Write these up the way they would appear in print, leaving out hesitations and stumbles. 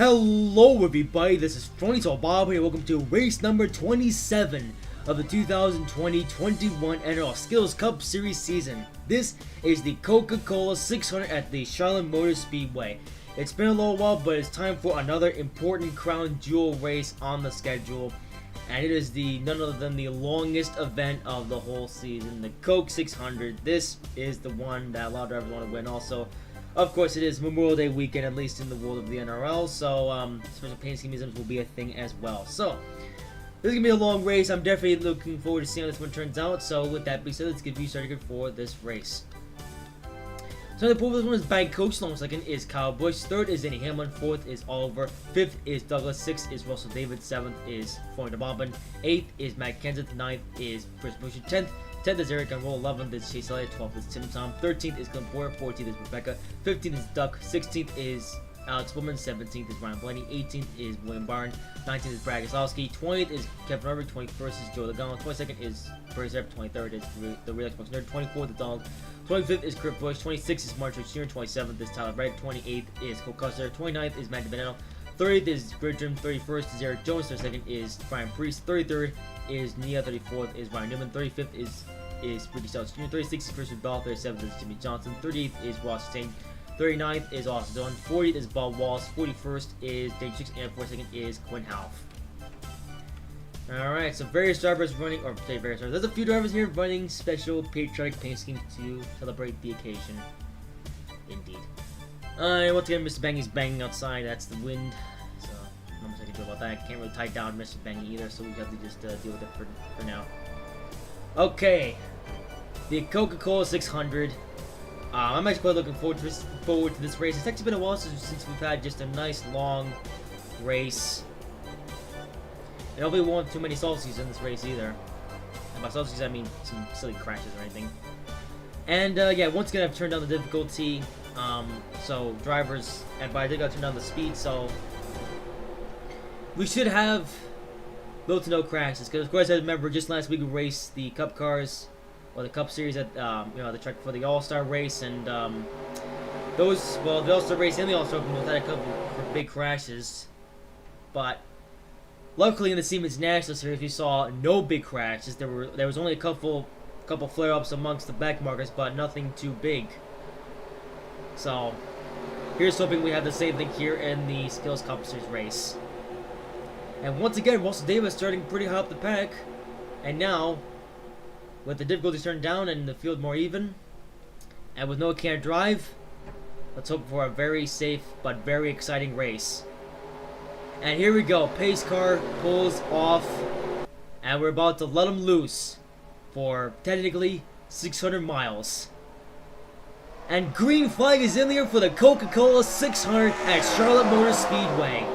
Hello everybody, this is Bob here. Welcome to race number 27 of the 2020-21 NROL Skittles Cup Series season. This is the Coca-Cola 600 at the Charlotte Motor Speedway. It's been a little while, but it's time for another important crown jewel race on the schedule. And it is none other than the longest event of the whole season, the Coke 600. This is the one that a lot of drivers want to win also. Of course, it is Memorial Day weekend, at least in the world of the NRL, so special paint scheme museums will be a thing as well. So, this is going to be a long race. I'm definitely looking forward to seeing how this one turns out. So, with that being said, let's get you started for this race. So, the pole for this one is Bank Coach. Long second is Kyle Busch. Third is Denny Hamlin. Fourth is Oliver. Fifth is Douglas. Sixth is Russell David. Seventh is Florian Bobbin. Eighth is Matt Kenseth. Ninth is Chris Buescher. 10th is Eric NROL. 11th is Chase Elliott. 12th is Tim Tom. 13th is Clint Boyer. 14th is Rebecca. 15th is Duck. 16th is Alex Bowman. 17th is Ryan Blaney. 18th is William Byron. 19th is Brad Keselowski. 20th is Kevin Harvick. 21st is Joe Logano. 22nd is Barry Zepp. 23rd is the Real Xbox Nerd. 24th is Donald. 25th is Kurt Busch. 26th is Mark Jr. 27th is Tyler Reddick. 28th is Coca. 29th is Matt DiBenedetto. 30th is Gridrum. 31st is Eric Jones. 32nd is Brian Priest. 33rd is Nia. 34th is Ryan Newman. 35th is Ricky Styles Jr. 36th is Christian Bell. 37th is Jimmy Johnson. 38th is Ross Stain. 39th is Austin Dillon. 40th is Bob Wallace. 41st is Dave Chicks. And 42nd is Quinn Half. Alright, so various drivers running, or say various drivers. There's a few drivers here running special patriotic paint schemes to celebrate the occasion. Indeed. Alright, once again, Mr. Bangy's banging outside. That's the wind. So, not much I can do about that. I can't really tie down Mr. Bangy either, so we have to just deal with it for now. Okay. The Coca-Cola 600. I'm actually quite looking forward to this race. It's actually been a while since we've had just a nice long race. And hopefully we won't have too many salsies in this race either. And by salsies I mean some silly crashes or anything. And yeah, once again I've turned down the difficulty. So drivers, and by I think I'll turn down the speed, so we should have little to no crashes. Because of course I remember just last week we raced the Cup cars, or the Cup Series at the track for the All-Star race, and the All-Star race and the All-Star Open had a couple of big crashes, but luckily in the Siemens National Series we saw no big crashes. There was only a couple flare-ups amongst the back markers, but nothing too big. So here's hoping we have the same thing here in the Skittles Cup Series race. And once again, Russell Davis starting pretty high up the pack, and now with the difficulties turned down and the field more even, and with no can't drive, let's hope for a very safe but very exciting race. And here we go. Pace car pulls off, and we're about to let him loose for technically 600 miles. And green flag is in there for the Coca-Cola 600 at Charlotte Motor Speedway.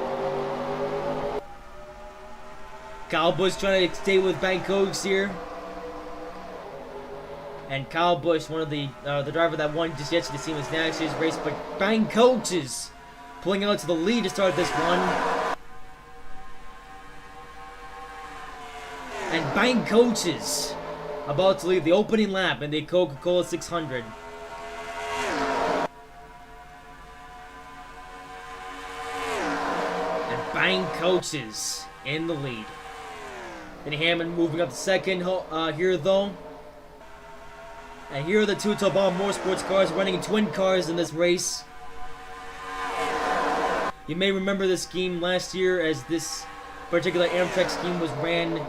Kyle Busch trying to stay with Bank Cokes here. And Kyle Busch, one of the driver that won just yesterday, Siemens National Series race, but Bank Coaches pulling out to the lead to start this one. And Bank Coaches about to lead the opening lap in the Coca-Cola 600. And Bank Coaches in the lead. Denny Hamlin moving up to second here though. And here are the two Tobal Motorsports cars running twin cars in this race. You may remember this scheme last year, as this particular Amtrak scheme was ran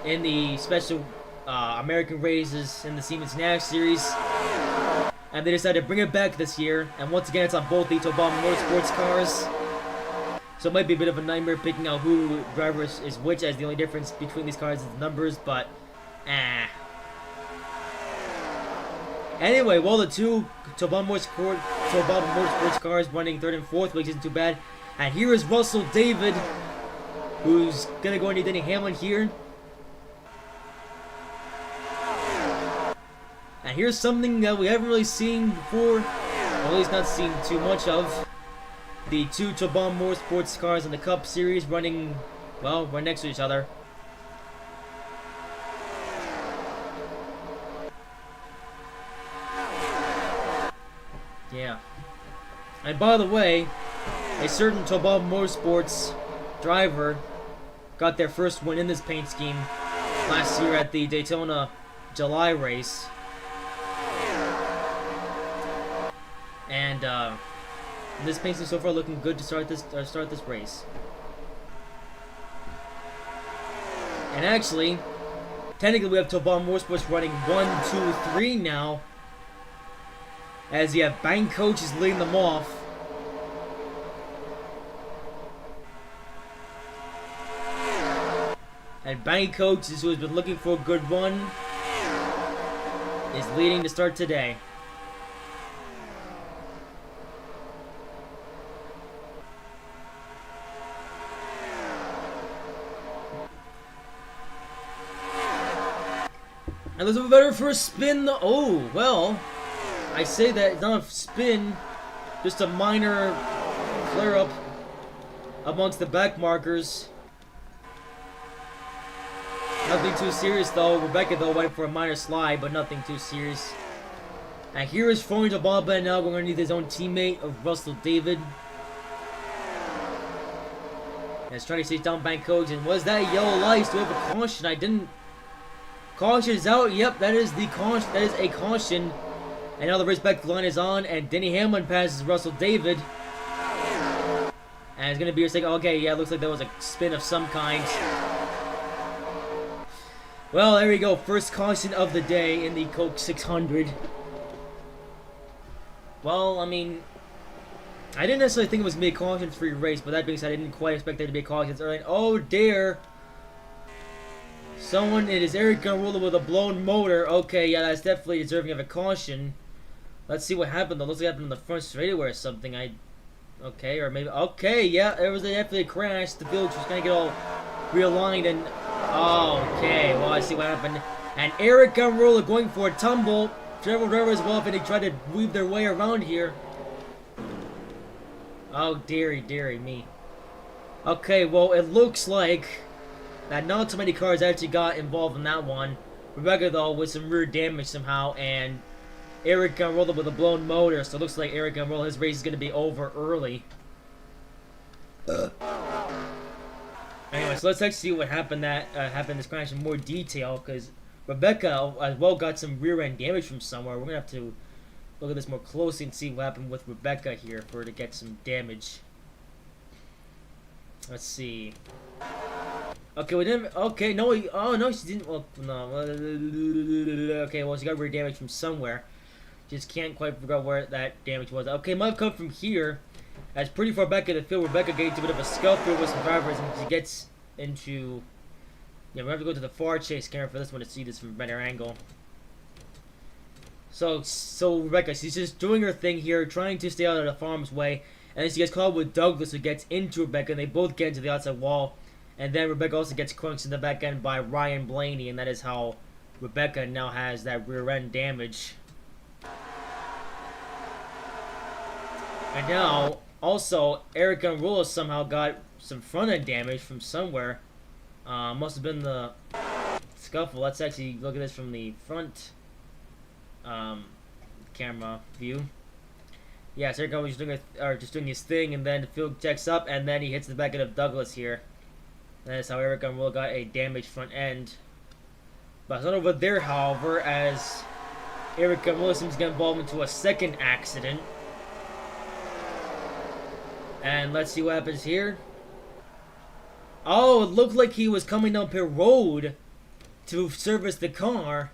in the special American races in the Siemens Nash Series. And they decided to bring it back this year. And once again, it's on both the Tobal Motorsports cars. So it might be a bit of a nightmare picking out who driver is which, as the only difference between these cars is the numbers, but Anyway, well, the two Tobal Motorsports cars running third and fourth, which isn't too bad. And here is Russell David, who's gonna go into Denny Hamlin here. And here's something that we haven't really seen before, or at least not seen too much of. The two Tobal Motorsports cars in the Cup Series running, well, right next to each other. Yeah. And by the way, a certain Tobal Motorsports driver got their first win in this paint scheme last year at the Daytona July race. And this paint scheme so far looking good to start this race. And actually, technically we have Tobal Motorsports running 1, 2, 3 now, as you have Bank Coach is leading them off. And Bank Coach, who has been looking for a good run, is leading to start today. And let's move better for a spin. Oh, well, I say that it's not a spin, just a minor flare-up amongst the back markers. Nothing too serious though. Rebecca though went for a minor slide, but nothing too serious. And here is throwing to Bob now going underneath his own teammate of Russell David. And it's trying to chase down Bank Coach. And was that yellow lights? Do we have a caution? I didn't. Caution is out. Yep, that is the caution. That is a caution. And now the race back line is on, and Denny Hamlin passes Russell David. And it's gonna be a second. Okay, yeah, it looks like there was a spin of some kind. Well, there we go. First caution of the day in the Coke 600. Well, I mean, I didn't necessarily think it was going to be a caution-free race, but that being said, I didn't quite expect there to be a caution early. Oh, dear. Someone, it is Eric Gunroller with a blown motor. Okay, yeah, that's definitely deserving of a caution. Let's see what happened, though. Looks like it happened on the front straightaway or something. Okay, or maybe... Okay, yeah, there was definitely a crash. The village was going to get all realigned and... Okay, well, I see what happened. And Eric Gunroller going for a tumble. Several drivers well, and they try to weave their way around here. Oh, dearie me. Okay, well, it looks like that not too many cars actually got involved in that one. Rebecca, though, with some rear damage somehow, and Eric Gunroller with a blown motor, so it looks like Eric Gunroller, his race is going to be over early. Anyway, so let's actually see what happened happened in this crash in more detail, because Rebecca as well got some rear end damage from somewhere. We're going to have to look at this more closely and see what happened with Rebecca here for her to get some damage. Let's see. Okay, we didn't. Okay, no. Oh no, she didn't. Well, no. Okay, well she got rear damage from somewhere. Just can't quite figure out where that damage was. Okay, might have come from here. As pretty far back in the field, Rebecca gets a bit of a scuffle with some drivers, and she gets into. Yeah, we have to go to the far chase camera for this one to see this from a better angle. So Rebecca, she's just doing her thing here, trying to stay out of the farm's way, and then she gets caught with Douglas, who gets into Rebecca, and they both get into the outside wall. And then Rebecca also gets crunched in the back end by Ryan Blaney, and that is how Rebecca now has that rear end damage. And now, also, Eric Gunroller somehow got some front end damage from somewhere. Must have been the scuffle. Let's actually look at this from the front camera view. Yeah, so Eric Gunroller just doing his thing, and then the field checks up, and then he hits the back end of Douglas here. That's how Eric Gunroller got a damaged front end. But it's not over there, however, as Eric Gunroller seems to get involved into a second accident. And let's see what happens here. Oh, it looked like he was coming down pit road to service the car.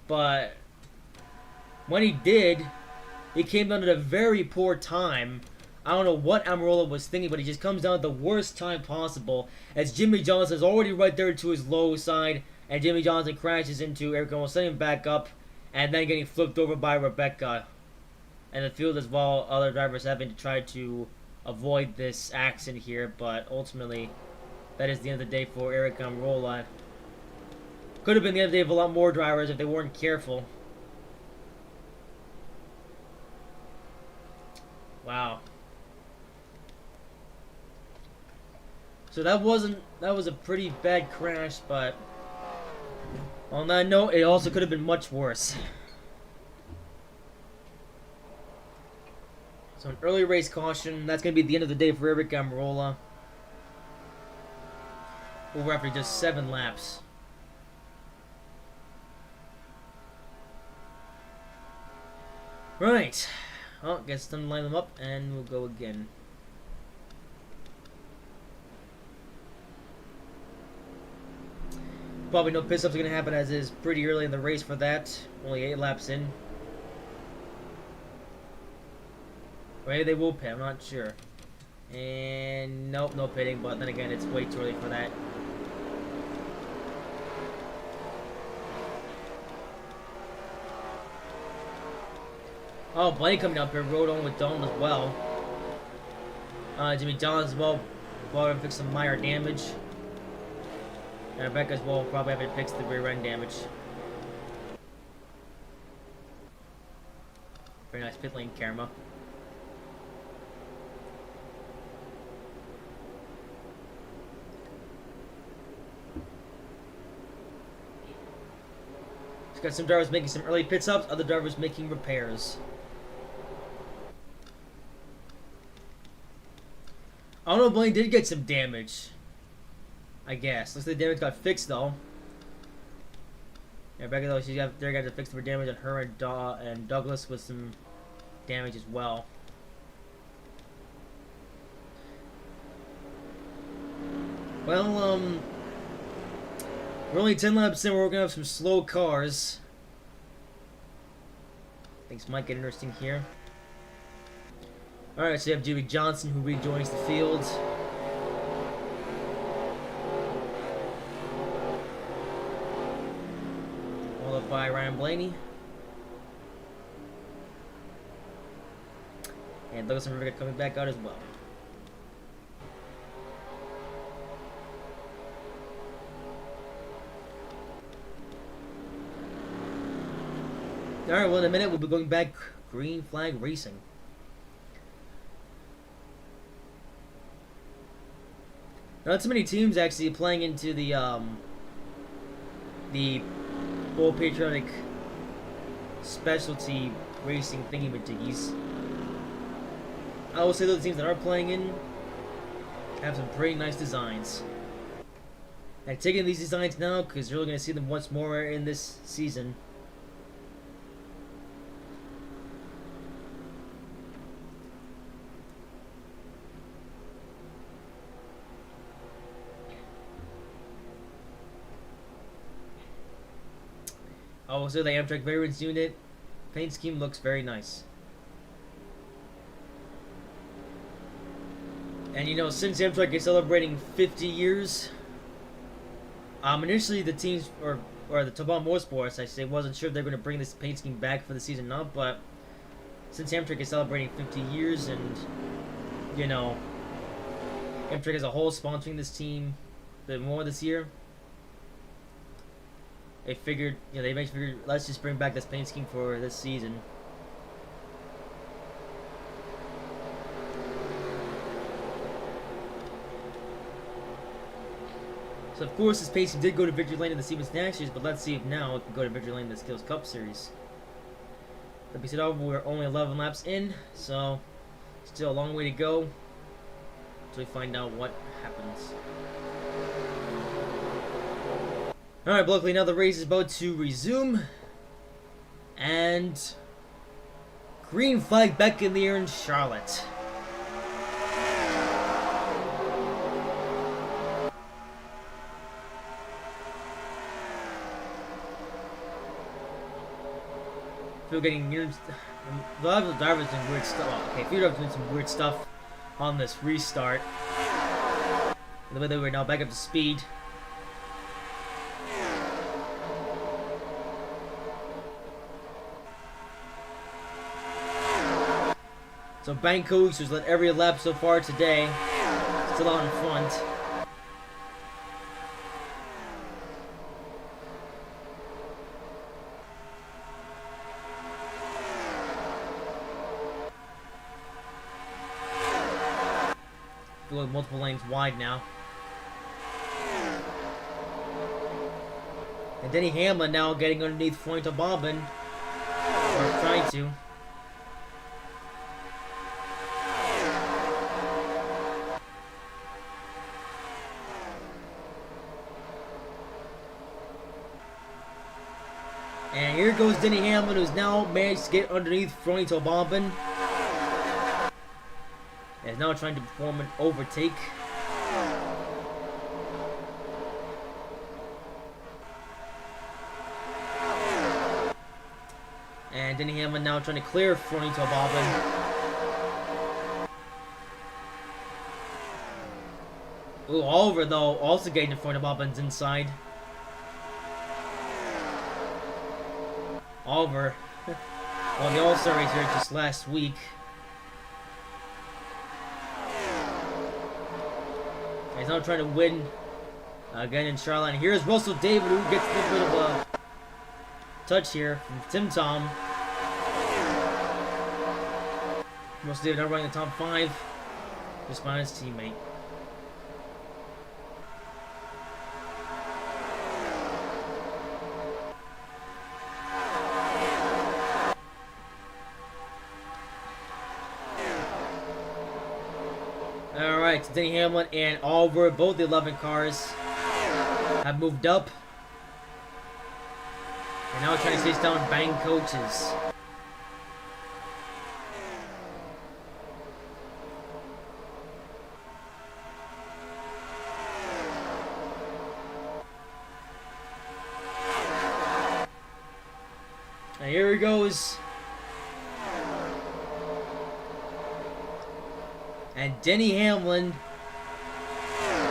But when he did, he came down at a very poor time. I don't know what Amarola was thinking, but he just comes down at the worst time possible. As Jimmy Johnson is already right there to his low side, and Jimmy Johnson crashes into Eric Gunroller, setting him back up, and then getting flipped over by Rebecca. And the field as well, other drivers having to try to avoid this accident here, but ultimately, that is the end of the day for Eric Gunroller. Could have been the end of the day of a lot more drivers if they weren't careful. Wow. So that was a pretty bad crash, but on that note, it also could have been much worse. So an early race caution. That's going to be the end of the day for Eric Almirola. Over after just 7 laps. Right. Well, guess it's time to line them up and we'll go again. Probably no pit stops are going to happen as is pretty early in the race for that. Only 8 laps in. Or maybe they will pit, I'm not sure. And nope, no pitting, but then again, it's way too early for that. Oh, Blaney coming up here, rode on with Donald as well. Jimmy John as well, brought him to fix some minor damage. And Rebecca as well, probably having to fix the rear end damage. Very nice pit lane camera. It's got some drivers making some early pit stops, other drivers making repairs. I don't know, Blaine did get some damage. I guess. Looks like the damage got fixed though. Yeah, Rebecca though, they're gonna fix the damage on her and Douglas with some damage as well. Well, we're only 10 laps in, we're gonna have some slow cars. Things might get interesting here. Alright, so you have Jimmy Johnson who rejoins the field. Followed by Ryan Blaney. And Douglas and Rebecca coming back out as well. Alright, well in a minute we'll be going back green flag racing. Not so many teams actually playing into the full patriotic specialty racing thingy-majiggies. I will say those teams that are playing in have some pretty nice designs. I'm taking these designs now because you're really going to see them once more in this season. Also, the Amtrak Veterans Unit paint scheme looks very nice. And you know, since Amtrak is celebrating 50 years, initially the teams, or the Toban Motorsports, I say, wasn't sure if they were going to bring this paint scheme back for the season or not, but since Amtrak is celebrating 50 years and, you know, Amtrak as a whole sponsoring this team a bit more this year, they figured, you know, they figured, let's just bring back this paint scheme for this season. So of course this paint scheme did go to victory lane in the Siemens Nash Series, but let's see if now it can go to victory lane in the Skittles Cup Series. Like we said, we're only 11 laps in, so still a long way to go until we find out what happens. Alright, but luckily now the race is about to resume. And green flag back in the air in Charlotte. Feel getting near. A lot of the drivers doing weird stuff. Oh, okay, a few drivers doing some weird stuff on this restart. And the way they were now back up to speed. So Banko's, who's led every lap so far today, still out in front. Going multiple lanes wide now. And Denny Hamlin now getting underneath Floyd Bobbin, or trying to. And here goes Denny Hamlin, who's now managed to get underneath Fronito Bombin. And is now trying to perform an overtake. And Denny Hamlin now trying to clear Fronito Bombin. Ooh, Oliver, though, also getting in front of Bobbins inside. Oliver won the All-Star race here just last week. He's now trying to win again in Charlotte. And here's Russell David, who gets a little bit of a touch here from Tim Tom. Russell David now running the top 5 just by his teammate. Alright, so Denny Hamlin and Oliver, both the 11 cars, have moved up. And now trying to chase down Bang Coaches. And here he goes. And Denny Hamlin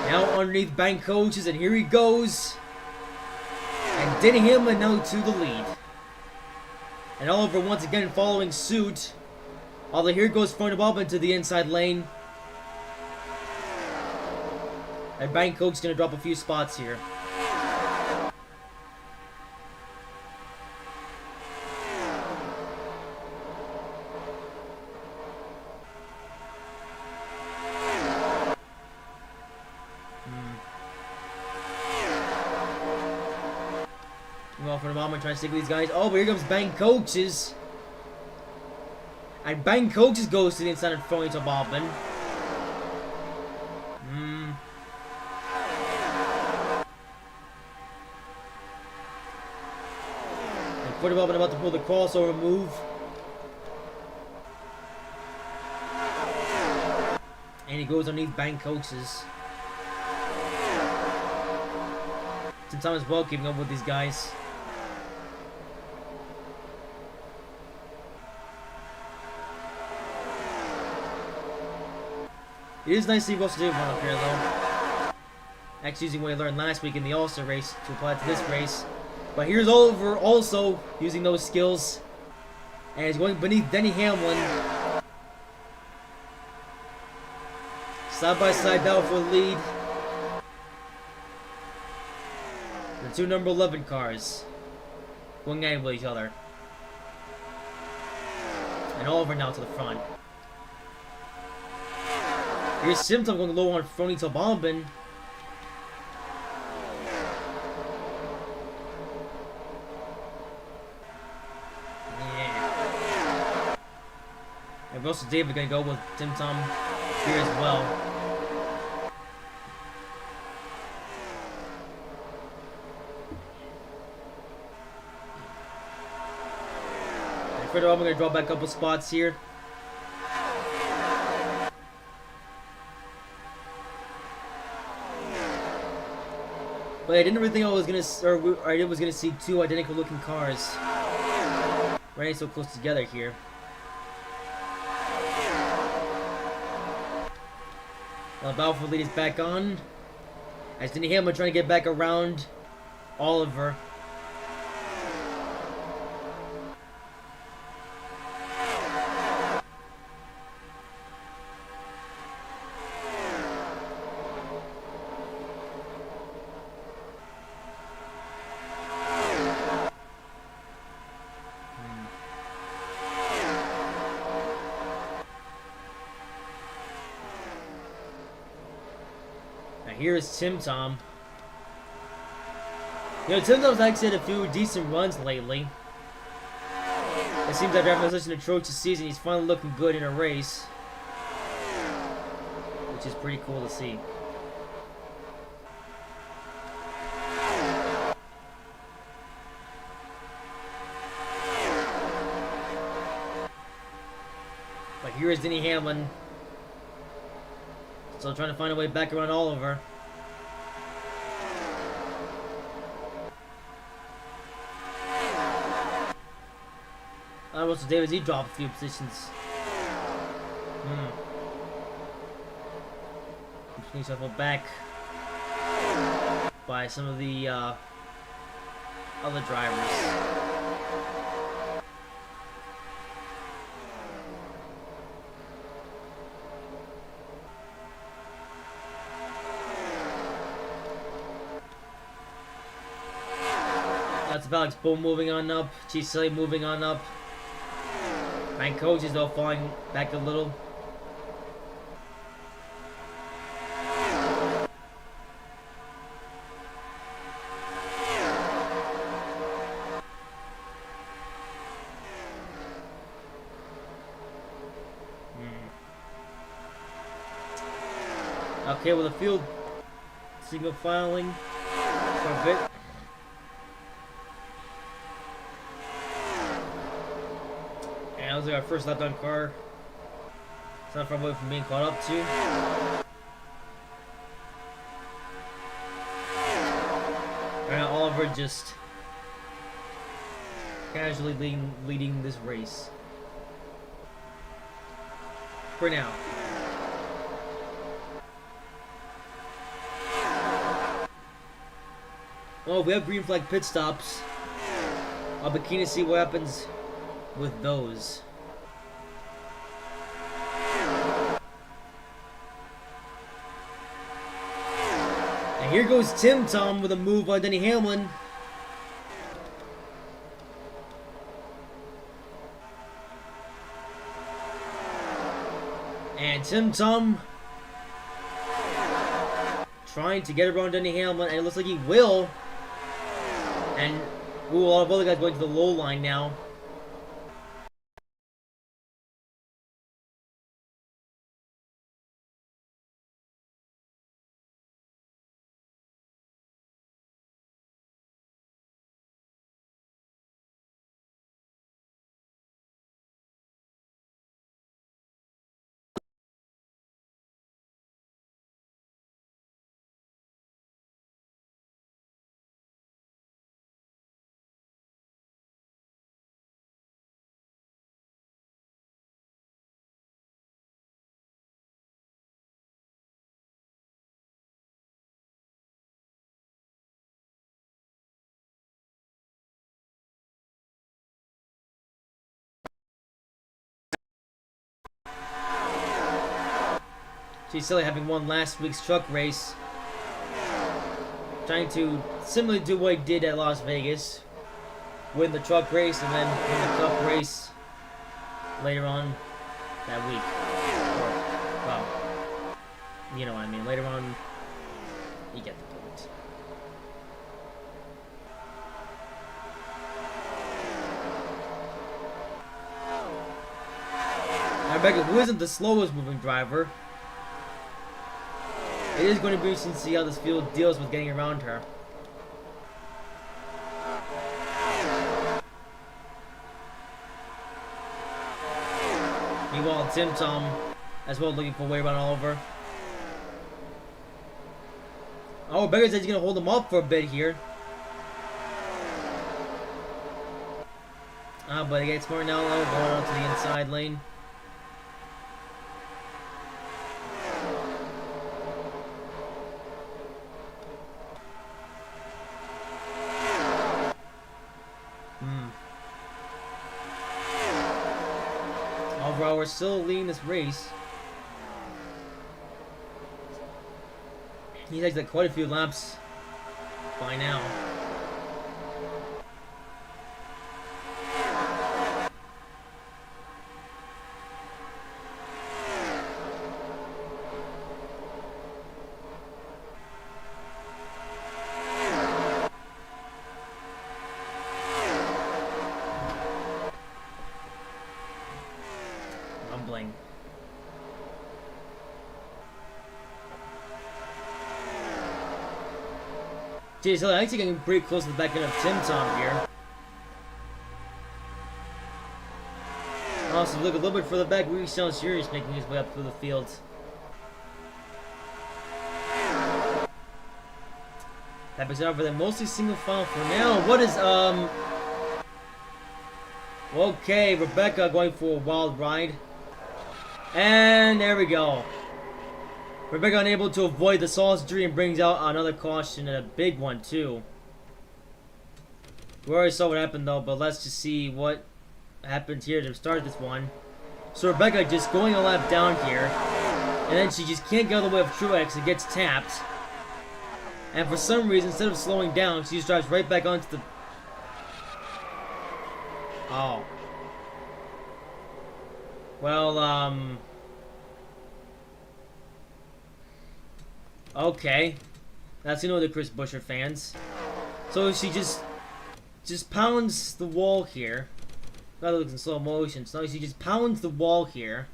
now underneath Bang Coaches, and here he goes. And Denny Hamlin now to the lead. And Oliver once again following suit. Although here goes Fronito Bombin into the inside lane. And Bang Coach's gonna drop a few spots here. Well, Fronito Bombin trying to stick with these guys. Oh, but here comes Bang Coaches. And Bang Coaches goes to the inside of Fronito Bombin. And Fronito Bombin about to pull the crossover move. And he goes underneath Bang Coaches. Tim Thomas well keeping up with these guys. It is nice to see Russell David run up here, though. Actually using what he learned last week in the All-Star race to apply to this race. But here's Oliver also using those skills. And he's going beneath Denny Hamlin. Side by side now for the lead. The two number 11 cars going at it with each other. And Oliver now to the front. Here's Simpson going low on Fronito Bombin. Yeah. And Russell David going to go with Tim Tom here as well. And Fronito Bombin going to draw back a couple spots here. But I didn't really think I was gonna see two identical looking cars running so close together here. Now battle for the lead is back on. As Denny Hamlin trying to get back around Oliver. Here's Tim Tom. You know, Tim Tom's actually had a few decent runs lately. It seems like after such an atrocious season, he's finally looking good in a race. Which is pretty cool to see. here is Denny Hamlin. Still trying to find a way back around Oliver. Russell Davis, he dropped a few positions. Just needs to go back by some of the other drivers. That's Alex Bull moving on up. Gisele moving on up. My coaches though falling back a little. Okay, well the field single filing for a bit. And that was our first lap down car. It's not far away from being caught up to. Right now Oliver just casually leading this race. For now. Well, we have green flag pit stops. I'll be keen to see what happens with those. And here goes Tim Tom with a move on Denny Hamlin. And Tim Tom trying to get around Denny Hamlin, and it looks like he will. And a lot of other guys going to the low line now. Gisele having won last week's truck race. Trying to similarly do what he did at Las Vegas. Win the truck race and then win the cup race later on that week. Or, well, you know what I mean. Later on, you get the point. Now, Rebecca, who isn't the slowest moving driver, it is going to be interesting to see how this field deals with getting around her. Meanwhile, Tim Tom as well looking for a way around Oliver. Oh, Becker says he's going to hold him up for a bit here. But he gets smart now, going on to the inside lane. Overall, we're still leading this race. He's actually quite a few laps by now. Rumbling. Geez, I'm actually getting pretty close to the back end of Tim Tom here. Also, look a little bit further back, we see Sirius making his way up through the field. That picks it up for them. Mostly single file for now. What is, okay, Rebecca going for a wild ride. And there we go. Rebecca unable to avoid the sausagery and brings out another caution, and a big one, too. We already saw what happened, though, but let's just see what happens here to start this one. So Rebecca just going a lap down here, and then she just can't get out of the way of Truex and gets tapped. And for some reason, instead of slowing down, she just drives right back onto the... Oh. Well, okay. That's the Chris Buescher fans. So she just pounds the wall here. That looks in slow motion. So she just pounds the wall here.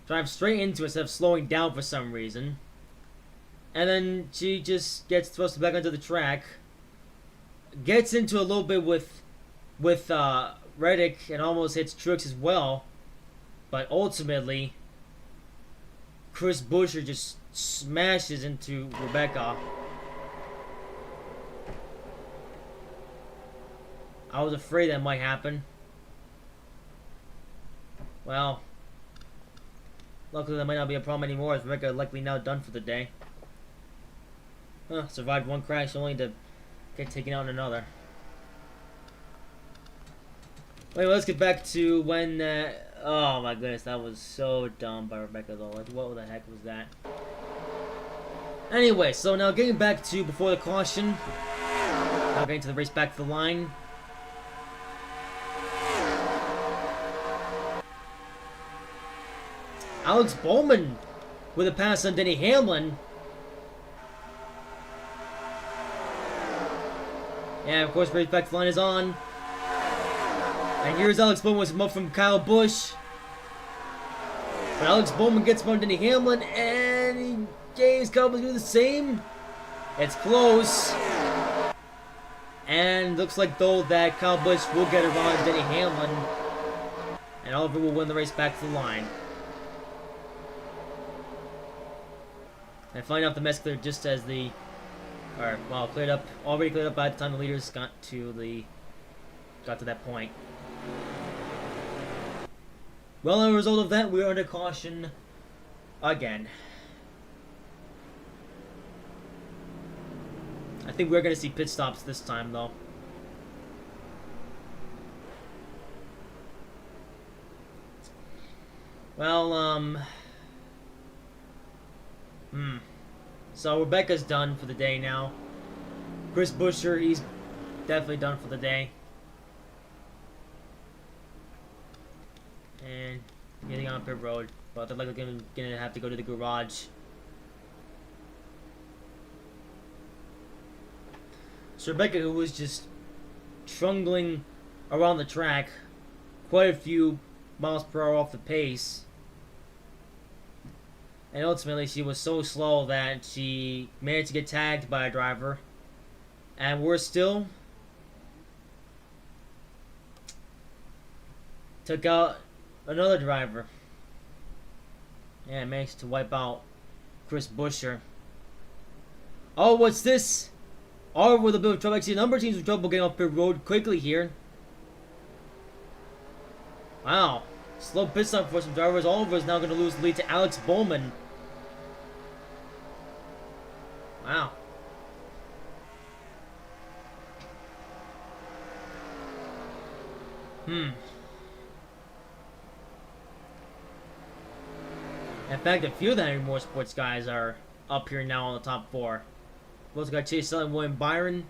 Drives straight into it instead of slowing down for some reason. And then she just gets thrust back onto the track. Gets into a little bit with Reddick and almost hits Truex as well. But ultimately, Chris Buescher just smashes into Rebecca. I was afraid that might happen. Well, luckily that might not be a problem anymore, as Rebecca likely now done for the day. Survived one crash only to get taken out in another. Wait, let's get back to when, oh my goodness, that was so dumb by Rebecca though. Like, what the heck was that? Anyway, so now getting back to before the caution. Now getting to the race back to the line. Alex Bowman with a pass on Denny Hamlin. And of course, race back to the line is on. And here's Alex Bowman with some up from Kyle Busch. But Alex Bowman gets from Denny Hamlin, and James Cowboys do the same. It's close. And looks like though that Kyle Busch will get around Denny Hamlin. And Oliver will win the race back to the line. And find out the mess cleared just as the, or well, cleared up, already cleared up by the time the leaders got to that point. Well, as a result of that, we are under caution again. I think we're going to see pit stops this time, though. Well, So Rebecca's done for the day now. Chris Buescher, he's definitely done for the day. And getting on pit road, but they're likely gonna have to go to the garage. So Rebecca, who was just trundling around the track, quite a few miles per hour off the pace. And ultimately, she was so slow that she managed to get tagged by a driver. And worse still, took out another driver. And managed to wipe out Chris Buescher. Oh, what's this? All with a bit of trouble. Actually, a number of teams with trouble getting off pit road quickly here. Wow. Slow pit stop for some drivers. Oliver is now going to lose the lead to Alex Bowman. Wow. In fact, a few of the Henry Motorsports guys are up here now on the top four. We also got Chase Sutton, William Byron.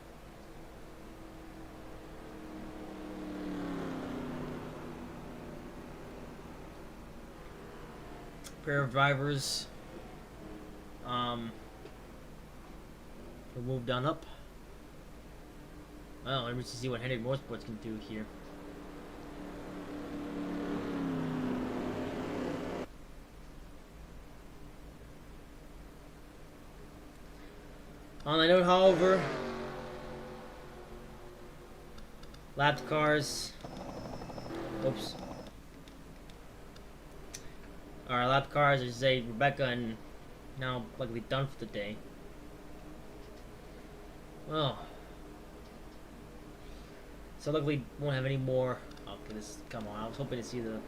Pair of drivers. We'll move down up. Well, let me see what Henry Motorsports can do here. On the note, however, lapped cars. Oops. our lap cars, I should say, Rebecca, and now luckily done for the day. Well, so luckily won't have any more. Oh, this, come on! I was hoping to see the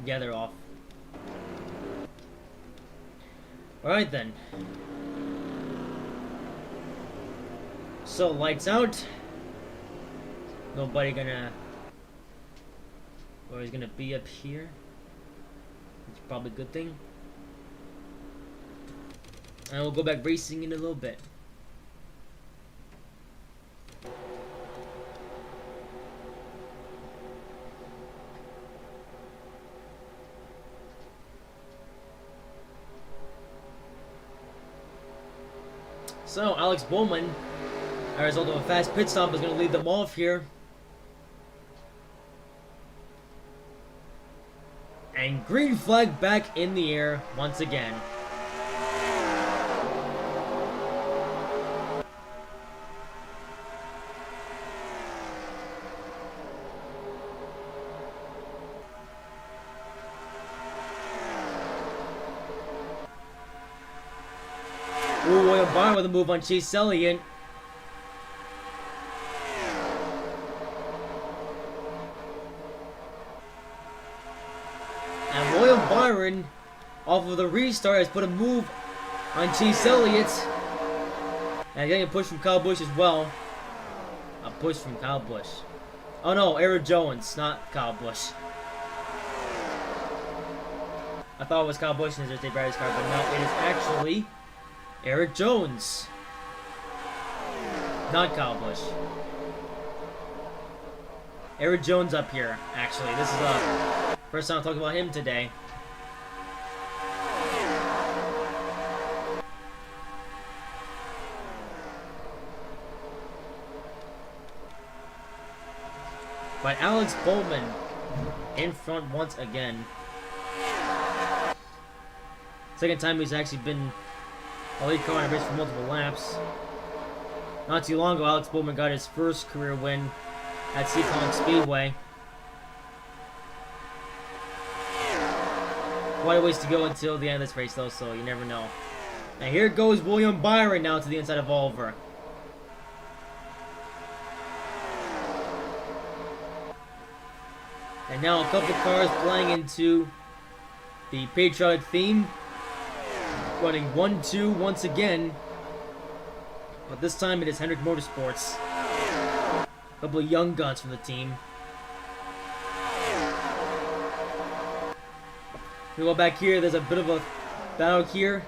gather off. All right then. So lights out. Nobody gonna. Or he's gonna be up here. It's probably a good thing. And we'll go back racing in a little bit. So Alex Bowman, as a result of a fast pit stop, is going to lead them off here. And green flag back in the air once again. Ooh, William Byron with a move on Chase Elliott. And William Byron, off of the restart, has put a move on Chase Elliott. And getting a push from Kyle Busch as well. A push from Kyle Busch. Oh no, Eric Jones, not Kyle Busch. I thought it was Kyle Busch in his Thursday Bradley's car, but no, it is actually Eric Jones. Not Kyle Busch. Eric Jones up here, actually. This is the first time I'm talking about him today. But Alex Bowman in front once again. Second time he's actually been a lead car in a race for multiple laps. Not too long ago, Alex Bowman got his first career win at Seacon Speedway. Quite a ways to go until the end of this race, though, so you never know. And here goes William Byron now to the inside of Oliver. And now a couple cars playing into the patriotic theme. Running 1-2 once again. But this time it is Hendrick Motorsports. A couple of young guns from the team. We go back here, there's a bit of a battle here.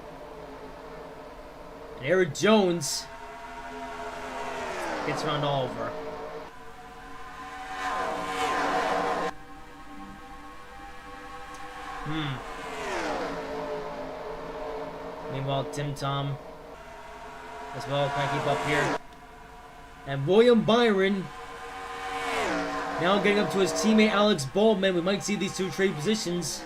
And Eric Jones gets around Oliver. Meanwhile, Tim Tom as well trying to keep up here. And William Byron now getting up to his teammate Alex Bowman. We might see these two trade positions.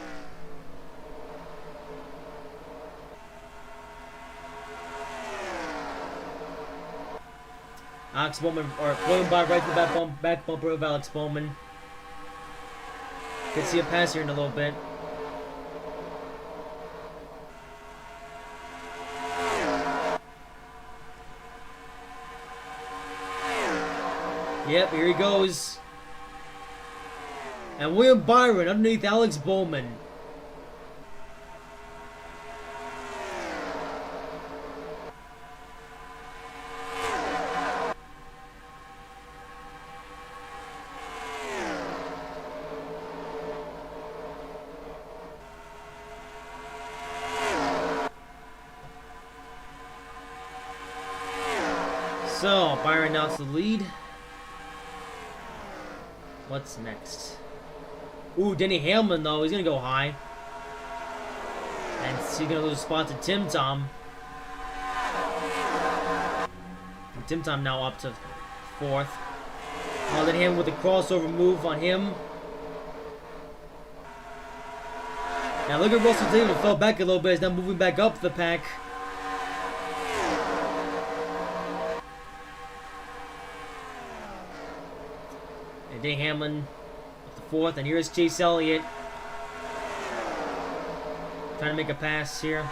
Alex Bowman, or William Byron right to the back bumper of Alex Bowman. Could see a pass here in a little bit. Yep, here he goes. And William Byron underneath Alex Bowman. So, Byron now to the lead. What's next? Ooh, Denny Hamlin, though. He's going to go high. And he's going to lose a spot to Tim Tom. And Tim Tom now up to 4th. Denny Hamlin with a crossover move on him. Now look at Russell Taylor, fell back a little bit. He's now moving back up the pack. And Denny Hamlin up to 4th. And here's Chase Elliott. Trying to make a pass here.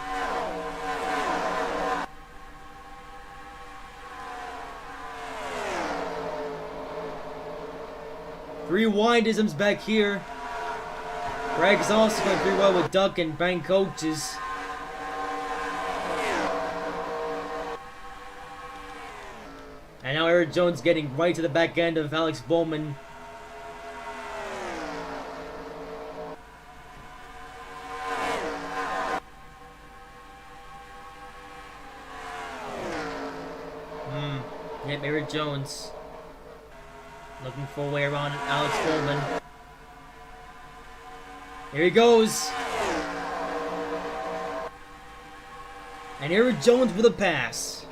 Three wide-isms back here. Greg is also going pretty well with Duck and Bank Coaches. And now Eric Jones getting right to the back end of Alex Bowman. Yep, Eric Jones looking for a way around Alex Bowman. Here he goes. And Eric Jones with a pass.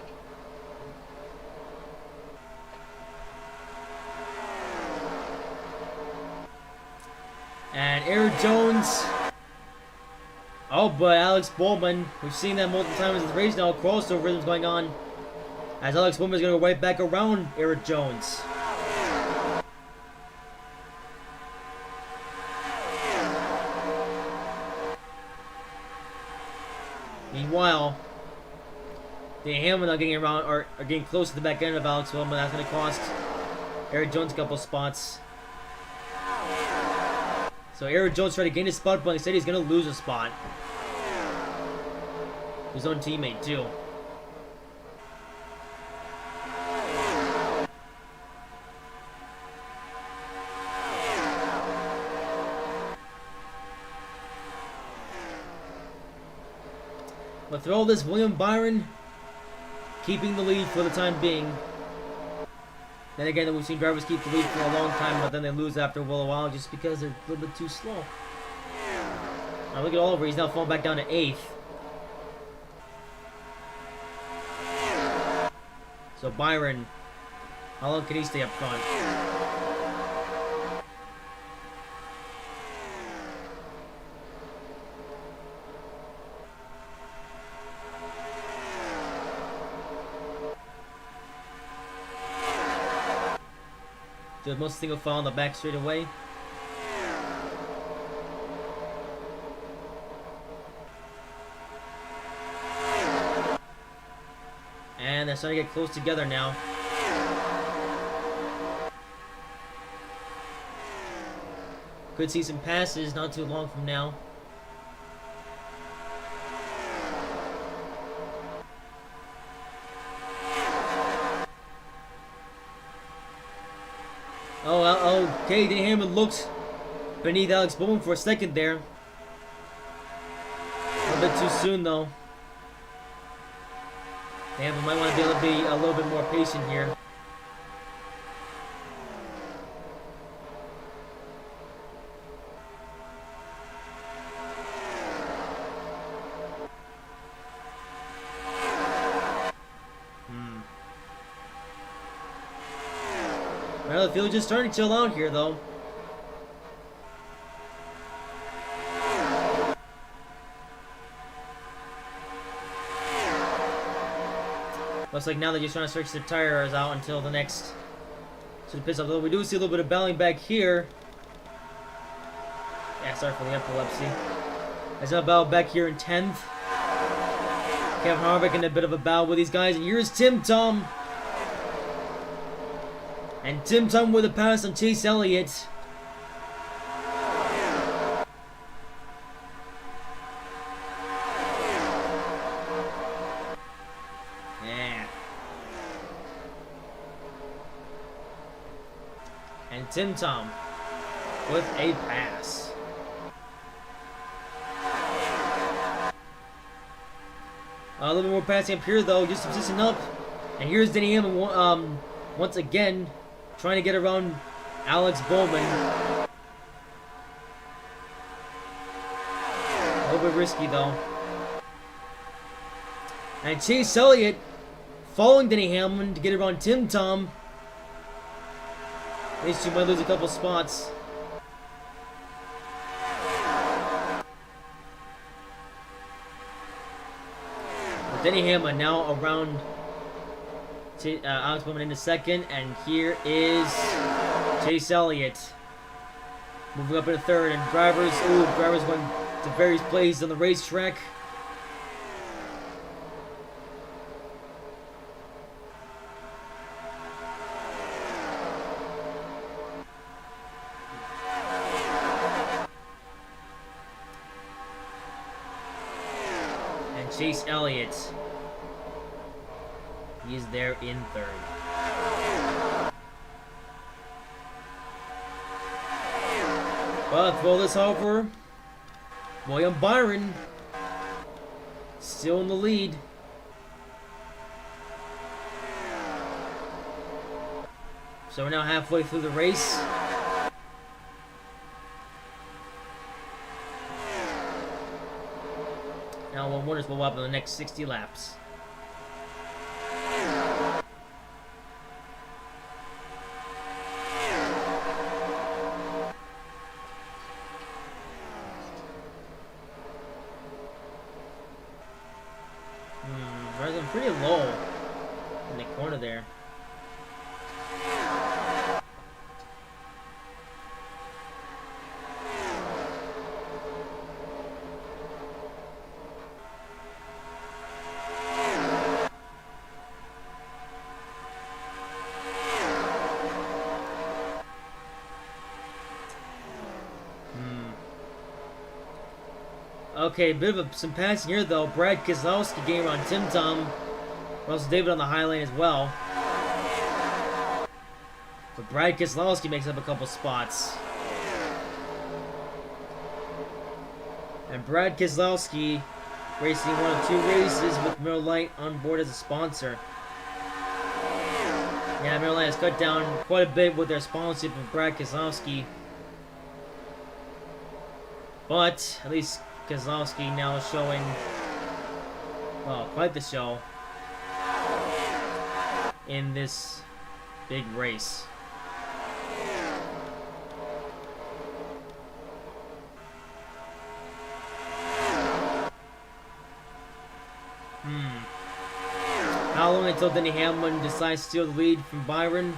And Eric Jones. Oh, but Alex Bowman. We've seen that multiple times in the race now. Crossover rhythms going on. As Alex Bowman is going to go right back around Eric Jones. Meanwhile, the Hamlin are getting around or are getting close to the back end of Alex Bowman. That's going to cost Eric Jones a couple spots. So Eric Jones tried to gain a spot, but instead he's going to lose a spot. His own teammate too. But through all this, William Byron keeping the lead for the time being. Then again, we've seen drivers keep the lead for a long time, but then they lose after a little while just because they're a little bit too slow. Now look at Oliver, he's now falling back down to 8th. So Byron, how long can he stay up front? Just most single file on the back straight away. And they're starting to get close together now. Could see some passes not too long from now. Oh, okay, Danny Hamlin looked beneath Alex Bowman for a second there. A little bit too soon, though. Hamlin might want to be able to be a little bit more patient here. Well, the field just starting to chill out here, though. Looks like now they're just trying to stretch their tires out until the next sort of pits off. Though we do see a little bit of battling back here. Yeah, sorry for the epilepsy. There's a battle back here in 10th. Kevin Harvick in a bit of a battle with these guys. And here's Tim Tom. And Tim Tom with a pass on Chase Elliott. Yeah. And Tim Tom with a pass. A little bit more passing up here, though, just subsisting up. And here's Denny Hamlin once again trying to get around Alex Bowman. A little bit risky, though. And Chase Elliott following Denny Hamlin to get around Tim Tom. These two might lose a couple spots. But Denny Hamlin now around Alex Bowman in a second, and here is Chase Elliott moving up in a third, and drivers going to various places on the racetrack. And Chase Elliott, he is there in third. But throw this over. William Byron still in the lead. So we're now halfway through the race. Now one wonders what will happen in the next 60 laps. Rising pretty low in the corner there. Okay, a bit of some passing here though. Brad Keselowski getting around Tim Tom. Russell David on the high lane as well. But Brad Keselowski makes up a couple spots. And Brad Keselowski racing one of two races with Miller Lite on board as a sponsor. Yeah, Miller Lite has cut down quite a bit with their sponsorship of Brad Keselowski. But at least Keselowski now is showing, well, quite the show in this big race. How long until Denny Hamlin decides to steal the lead from Byron?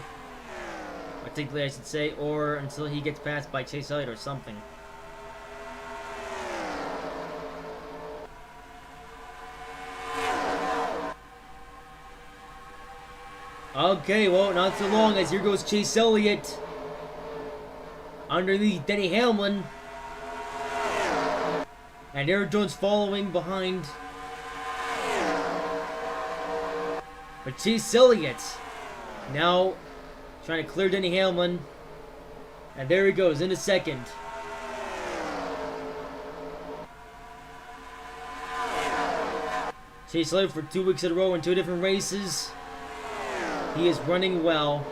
Particularly, I should say, or until he gets passed by Chase Elliott or something. Okay, well, not too long as here goes Chase Elliott underneath Denny Hamlin. And Aaron Jones following behind. But Chase Elliott now trying to clear Denny Hamlin. And there he goes into second. Chase Elliott for 2 weeks in a row in 2 different races. He is running well.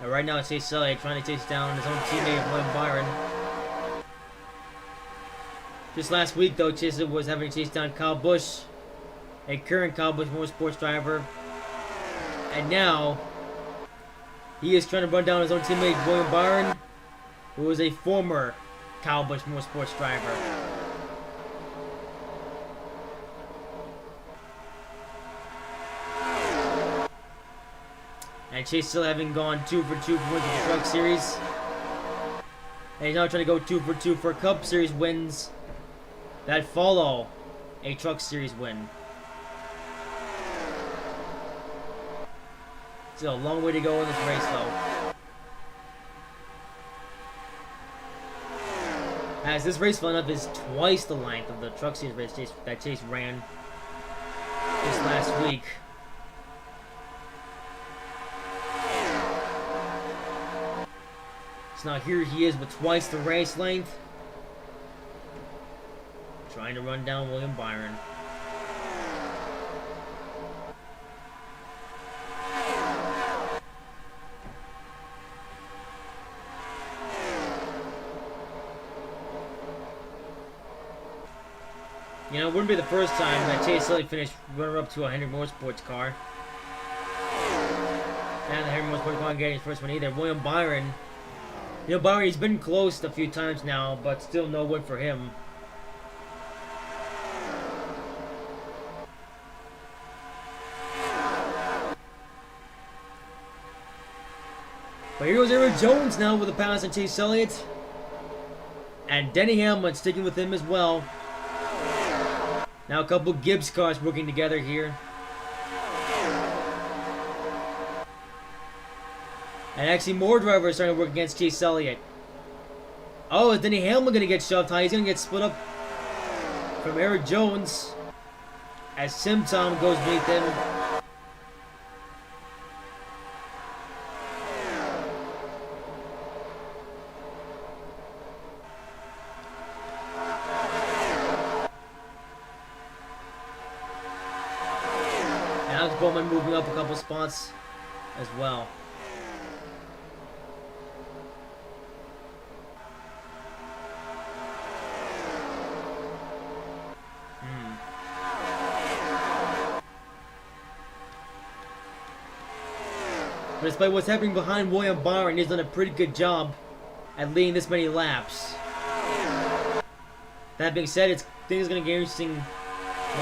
And right now, Chase Elliott trying to chase down his own teammate, William Byron. Just last week, though, Chase was having to chase down Kyle Busch, a current Kyle Busch Motorsports driver. And now, he is trying to run down his own teammate, William Byron, who is a former Kyle Busch Motorsports driver. And Chase still having gone 2 for 2 for wins of the Truck Series. And he's now trying to go 2 for 2 for Cup Series wins that follow a Truck Series win. Still a long way to go in this race though. As this race lineup is twice the length of the Truck Series race that Chase ran just last week. So now here he is with twice the race length. Trying to run down William Byron. You know, it wouldn't be the first time that Chase Elliott finished runner-up to a Henry Motorsports car. And the Henry Motorsports car getting his first one either. William Byron. You know, Byron, he's been close a few times now, but still no win for him. But here goes Eric Jones now with a pass on Chase Elliott. And Denny Hamlin sticking with him as well. Now a couple Gibbs cars working together here. And actually more drivers starting to work against Chase Elliott. Oh, is Denny Hamlin going to get shoved high? He's going to get split up from Eric Jones. As Tim Tom goes beneath him. Bowman moving up a couple spots as well. But despite what's happening behind William Byron, he's done a pretty good job at leading this many laps. That being said, things are going to get interesting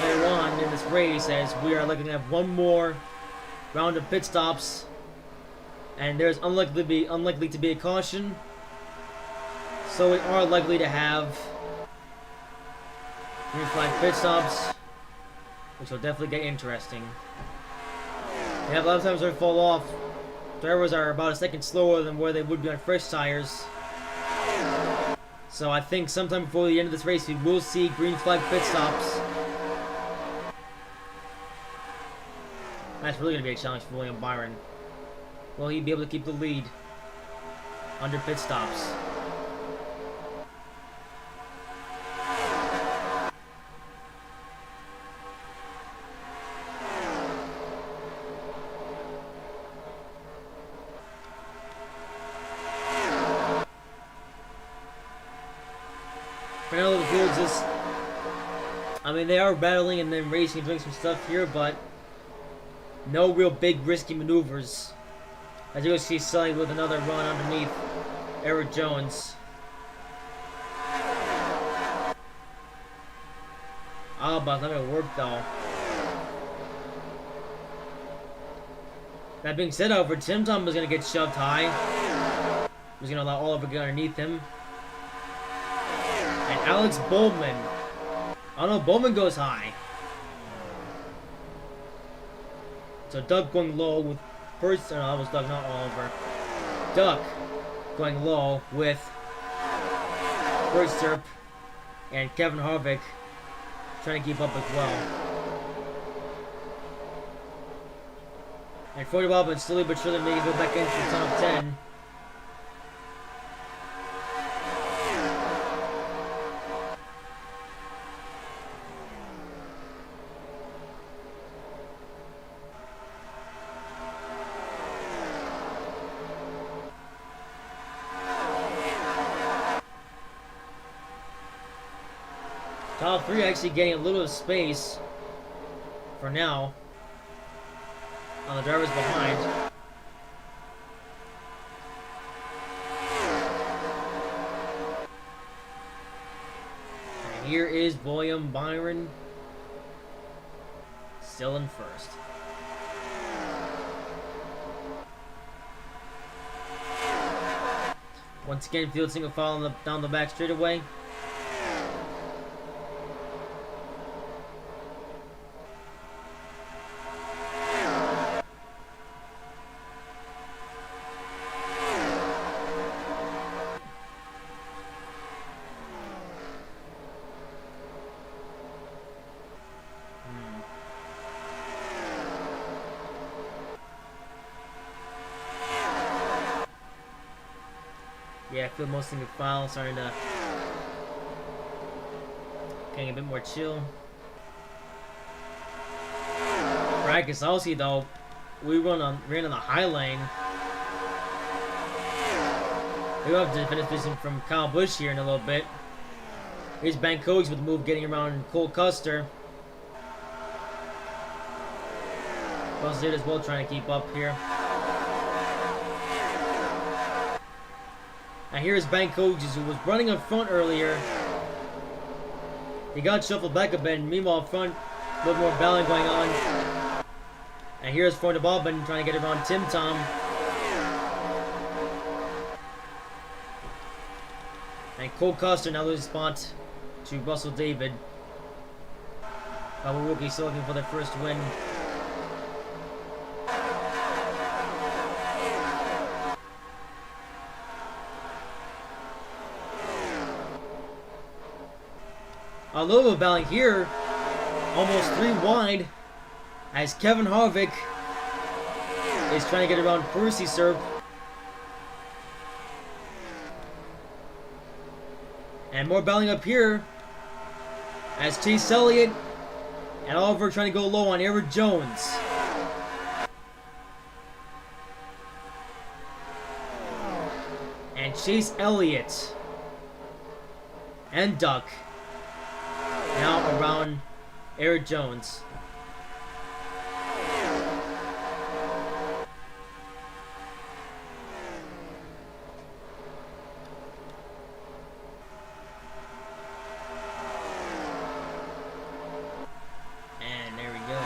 later on in this race, as we are looking to have one more round of pit stops, and there's unlikely to be a caution, so we are likely to have green flag pit stops, which will definitely get interesting. Yeah, a lot of times when we fall off, drivers are about a second slower than where they would be on fresh tires. So I think sometime before the end of this race we will see green flag pit stops. That's really going to be a challenge for William Byron. Will he be able to keep the lead under pit stops? Fernando Fields is, I mean, they are battling and then racing, doing some stuff here, but no real big risky maneuvers. As you can see, Sully with another run underneath Eric Jones. Oh, but it's not going to work though. That being said, however, Tim Tom was going to get shoved high. He's going to allow Oliver to get underneath him. And Alex Bowman. Oh no, Bowman goes high. So Doug going low with first. No, that was Doug, not Oliver. Doug going low with Bergstrup and Kevin Harvick trying to keep up as well. And 40 Bobbin slowly but surely making go back into the top 10. Top 3 actually getting a little space for now on the drivers behind. And here is William Byron still in first. Once again, field single file down the back straightaway. Yeah, I feel most single file starting to getting a bit more chill. Brad Keselowski though, we ran on the high lane. We will have to finish this from Kyle Busch here in a little bit. Here's Ben Coates with the move getting around Cole Custer. Well, did as well trying to keep up here. And here's Ben Coates, who was running up front earlier. He got shuffled back a bit, and meanwhile up front, a little more battling going on. And here's Ford Bobbin trying to get around Tim Tom. Coca now loses spot to Russell David. Our rookie still looking for their first win. A little bit of battling here, almost 3 wide, as Kevin Harvick is trying to get around Percy Serp. And more battling up here, as Chase Elliott and Oliver trying to go low on Eric Jones. And Chase Elliott and Duck now around Eric Jones. And there we go.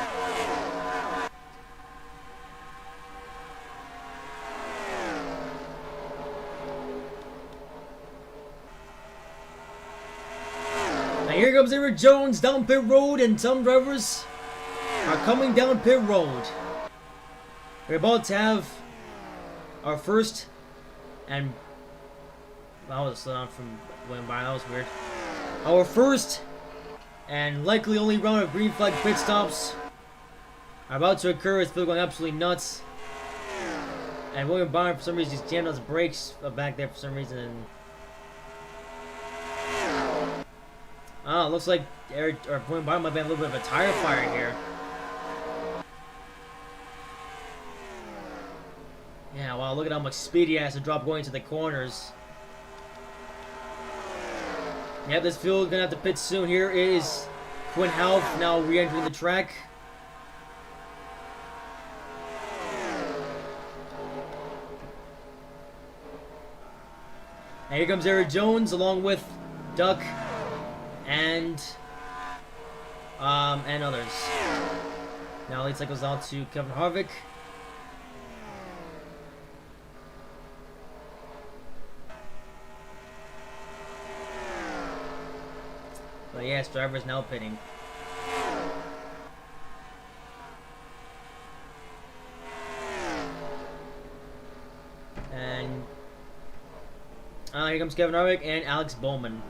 Now here comes Eric Jones down pit road, and some drivers are coming down pit road. We're about to have our first, and that was a slow down from going by, that was weird. Our first and likely only round of green flag pit stops are about to occur. It's still going absolutely nuts. And William Byron, for some reason, he's jammed on his brakes back there for some reason. And looks like William Byron might be a little bit of a tire fire here. Yeah, wow, look at how much speed he has to drop going into the corners. Yep, this field gonna have to pit soon. Here is Quinn Half now re-entering the track. And here comes Eric Jones along with Duck and others. Now lead cycles out to Kevin Harvick. But yes, driver's now pitting. And here comes Kevin Harvick and Alex Bowman.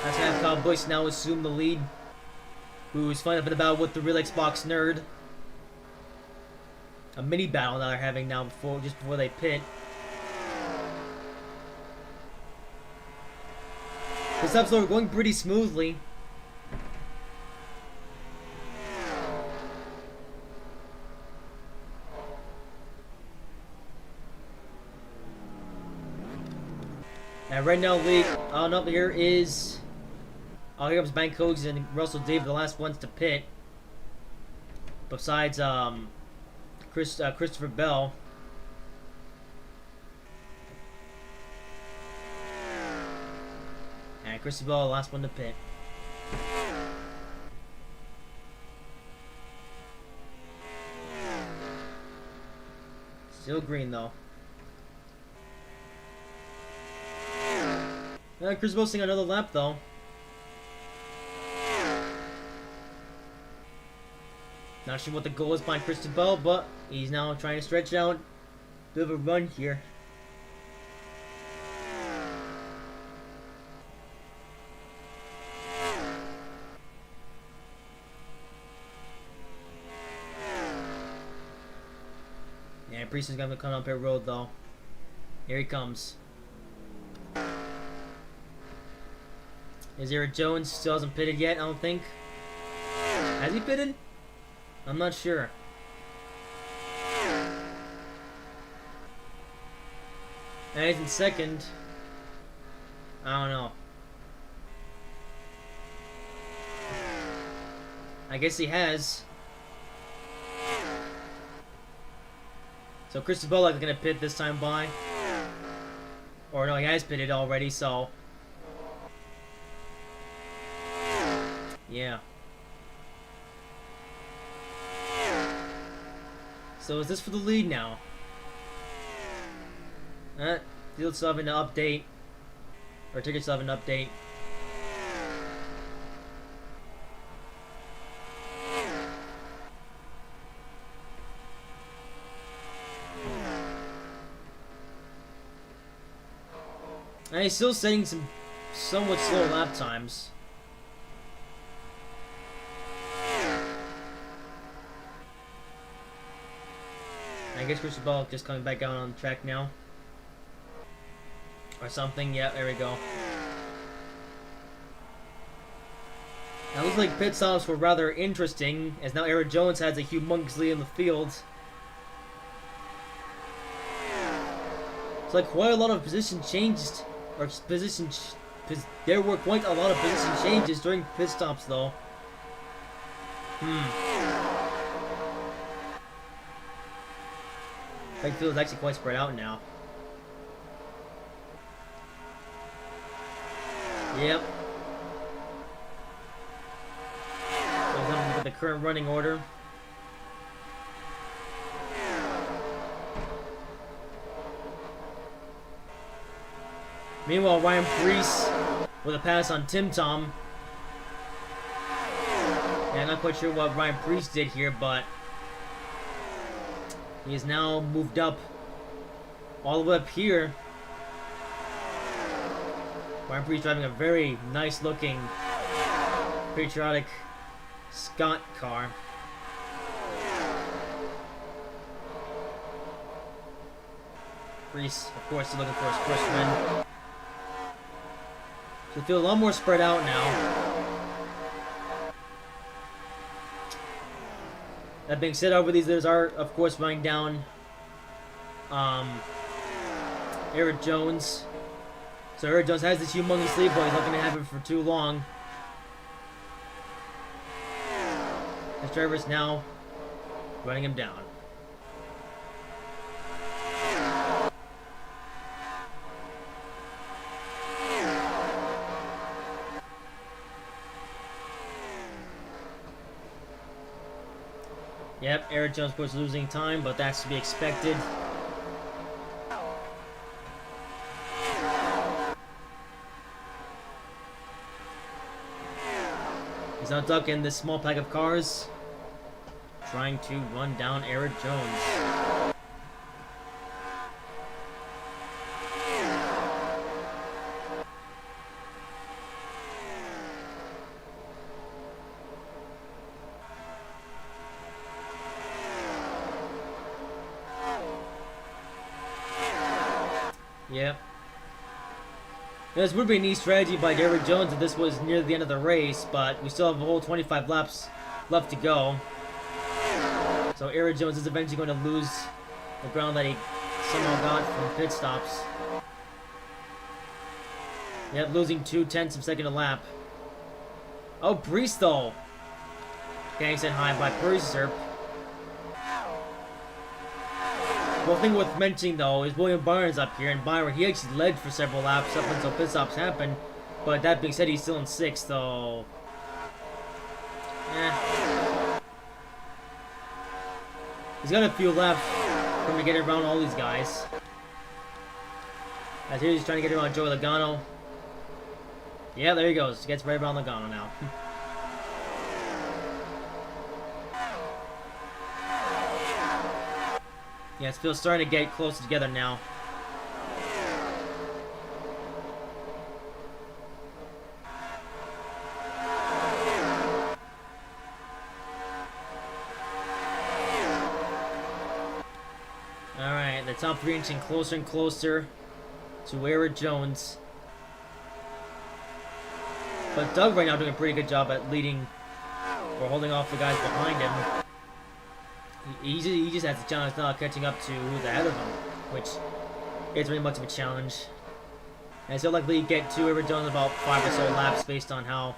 Let's have Kyle Busch now assume the lead, who's fighting up in the battle with the real Xbox nerd. A mini battle that they're having now just before they pit. This episode going pretty smoothly. And right now, lead on up here is. Oh, here comes Bank Hogs and Russell David, the last ones to pit. Besides, Christopher Bell. And Christopher Bell, the last one to pit. Still green though. Chris Bell's another lap though. Not sure what the goal is behind Christopher Bell, but he's now trying to stretch out. Bit of a run here. Yeah, Priest is gonna come up pit road though. Here he comes. Is Eric Jones still hasn't pitted yet? I don't think. Has he pitted? I'm not sure. And he's in second. I don't know. I guess he has. So Christopher Bell is gonna pit this time by. Or no, he has pitted already, so. Yeah. So is this for the lead now? Field still have an update. Or tickets still have an update. And he's still setting some somewhat slow lap times. I guess Christian Ball just coming back out on the track now. Or something, yeah, there we go. Now it looks like pit stops were rather interesting, as now Eric Jones has a humongous lead in the field. It's like quite a lot of position changes, or there were quite a lot of position changes during pit stops though. The field is actually quite spread out now. Yep. So look at the current running order. Meanwhile, Ryan Preece with a pass on Tim Tom. Yeah, I'm not quite sure what Ryan Preece did here, but he has now moved up all the way up here. Ryan Preece driving a very nice looking patriotic Scott car. Preece, of course, is looking for his first win. So feel a lot more spread out now. That being said, over these leaders are, of course, running down Eric Jones. So Eric Jones has this humongous lead, but he's not going to have it for too long. His driver is now running him down. Yep, Eric Jones, of course, losing time, but that's to be expected. He's now ducking this small pack of cars, trying to run down Eric Jones. Yep. This would be a neat strategy by Eric Jones if this was near the end of the race, but we still have a whole 25 laps left to go. So Eric Jones is eventually going to lose the ground that he somehow got from pit stops. Yep, losing 2/10 of a second a lap. Oh, Priest though. Getting sent high by Purser. One thing worth mentioning though is William Byron's up here, and Byron, he actually led for several laps up until pit stops happened. But that being said, he's still in 6th, though. He's got a few left from to get around all these guys. As here he's trying to get around Joey Logano. Yeah, there he goes. He gets right around Logano now. Yeah, it feels starting to get closer together now. Alright, the top 3 inching closer and closer to Eric Jones. But Doug right now doing a pretty good job at leading or holding off the guys behind him. He just has a challenge now catching up to who's ahead of him, which is really much of a challenge. And so likely get to Eric Jones about 5 or so laps based on how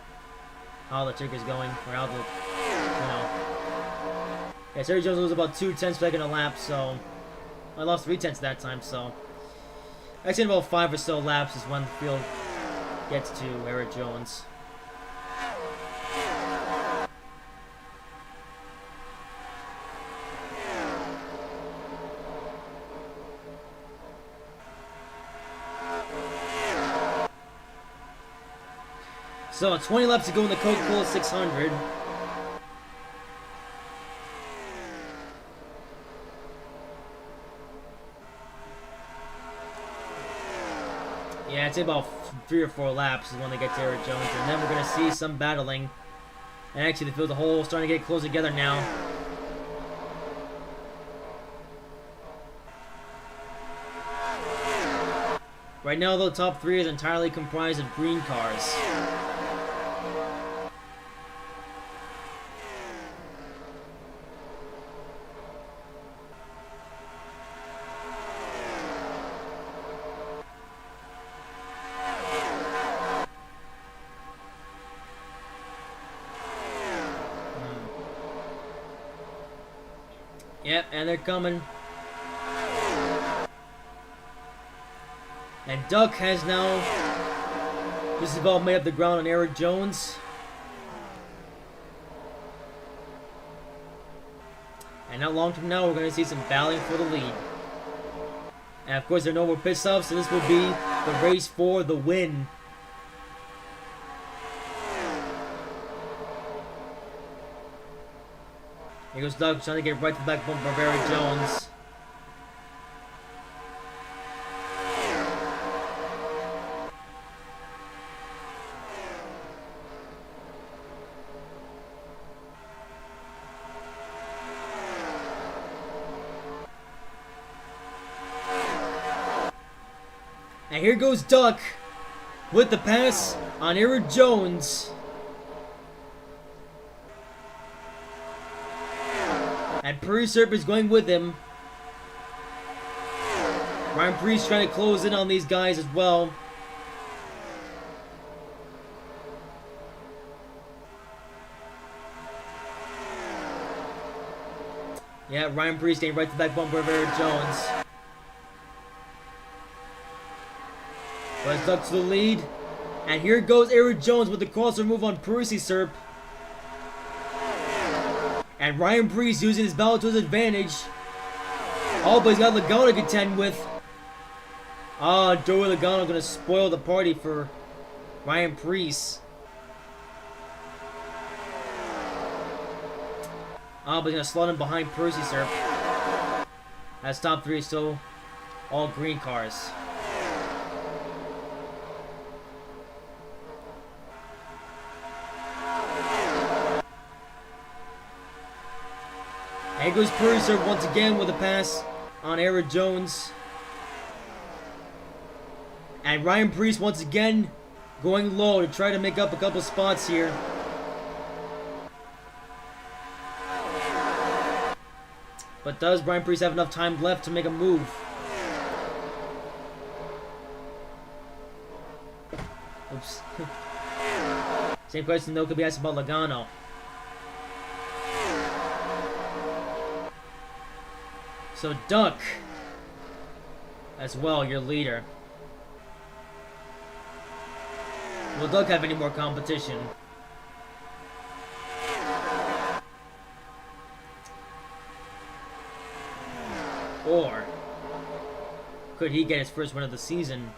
the trick is going, or how the, you know. Yeah, so Eric Jones was about 2/10 per second a lap, so I lost 3/10 that time, so actually in about 5 or so laps is when the field gets to Eric Jones. So 20 laps to go in the Coca-Cola 600. Yeah, it's about 3 or 4 laps is when they get to Eric Jones, and then we're gonna see some battling. And actually, the field as a whole starting to get close together now. Right now, the top 3 is entirely comprised of green cars. Yep, and they're coming. And Duck has now just about made up the ground on Eric Jones. And not long from now, we're going to see some battling for the lead. And of course, there are no more pit stops, so this will be the race for the win. Here goes Doug, trying to get right to the back bumper of Eric Jones. And here goes Duck with the pass on Eric Jones. And Priest is going with him. Ryan Priest trying to close in on these guys as well. Yeah, Ryan Priest getting right to the back bumper of Eric Jones. But Duck to the lead. And here goes Eric Jones with the crossover move on Priest. And Ryan Priest using his battle to his advantage. Oh, but he's got Logano to contend with. Joey Logano going to spoil the party for Ryan Priest. But he's going to slot him behind Priest. That's top 3 is still all green cars. And here goes Purser once again with a pass on Eric Jones. And Ryan Priest once again going low to try to make up a couple spots here. But does Ryan Priest have enough time left to make a move? Oops. Same question though could be asked about Logano. So Duck, as well, your leader. Will Duck have any more competition? Or could he get his first win of the season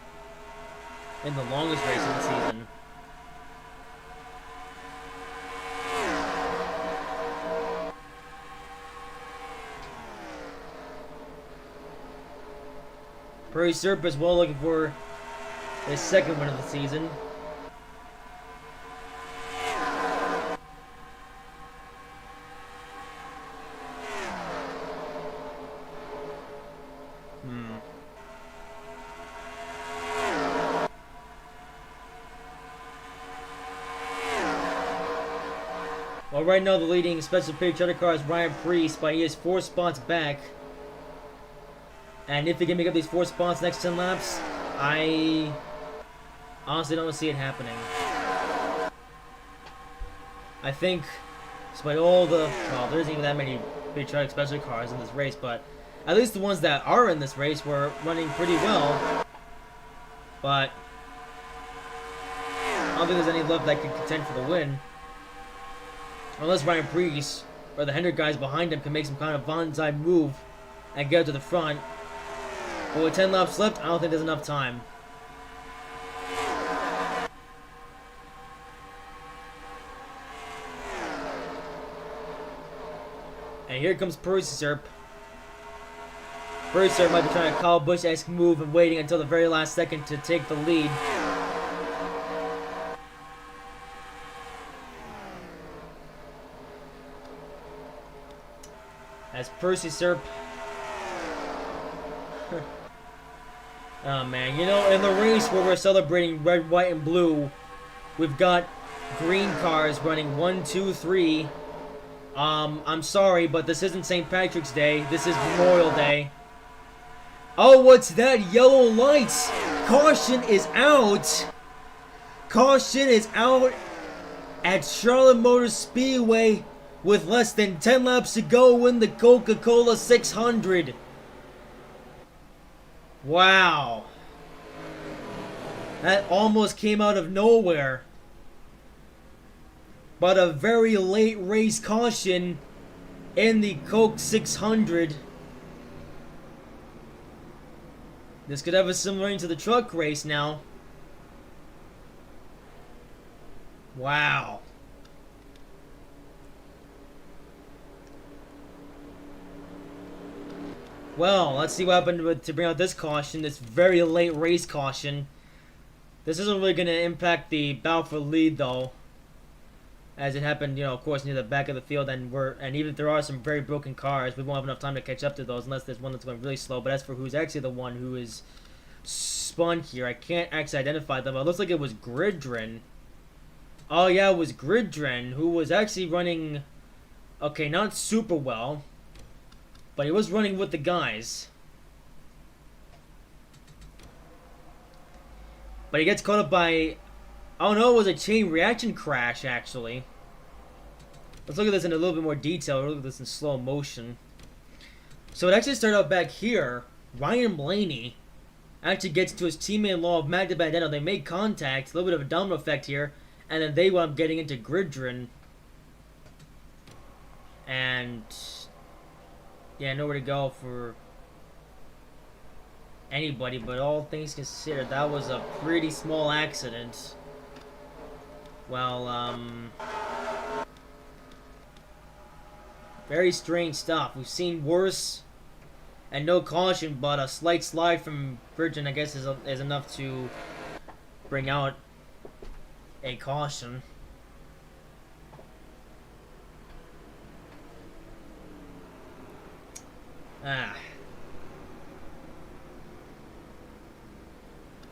in the longest race of the season? Prairie Serp as well, looking for his second win of the season. Well, right now the leading special page cheddar car is Ryan Priest, but he is 4 spots back. And if he can make up these 4 spots next 10 laps, I honestly don't see it happening. I think, despite all the, well, there isn't even that many big truck special cars in this race, but at least the ones that are in this race were running pretty well. But I don't think there's any left that could contend for the win. Unless Ryan Priest or the Hendrick guys behind him can make some kind of bonsai move and get to the front. But with 10 laps left, I don't think there's enough time. And here comes Percy Syrup. Percy Syrup might be trying a Kyle Busch-esque move and waiting until the very last second to take the lead. As Percy Syrup... Oh man, you know, in the race where we're celebrating red, white, and blue, we've got green cars running 1, 2, 3. I'm sorry, but this isn't St. Patrick's Day. This is Memorial Day. Oh, what's that? Yellow lights! Caution is out! Caution is out at Charlotte Motor Speedway with less than 10 laps to go in the Coca-Cola 600. Wow. That almost came out of nowhere. But a very late race caution in the Coke 600. This could have a similar ending to the truck race now. Wow. Well, let's see what happened to bring out this caution, this very late race caution. This isn't really going to impact the battle for the lead, though. As it happened, you know, of course, near the back of the field, and even if there are some very broken cars, we won't have enough time to catch up to those unless there's one that's going really slow. But as for who's actually the one who is spun here, I can't actually identify them. It looks like it was Gridrin. Oh yeah, it was Gridrin, who was actually running, okay, not super well, but he was running with the guys. But he gets caught up by... Oh no, it was a chain reaction crash, actually. Let's look at this in a little bit more detail. We'll look at this in slow motion. So it actually started out back here. Ryan Blaney actually gets to his teammate-in-law of Magda Bandano. They make contact, a little bit of a domino effect here, and then they wound up getting into Gridrin. And... yeah, nowhere to go for anybody, but all things considered, that was a pretty small accident. Well, very strange stuff. We've seen worse and no caution, but a slight slide from Virgin, I guess, is enough to bring out a caution. Ah.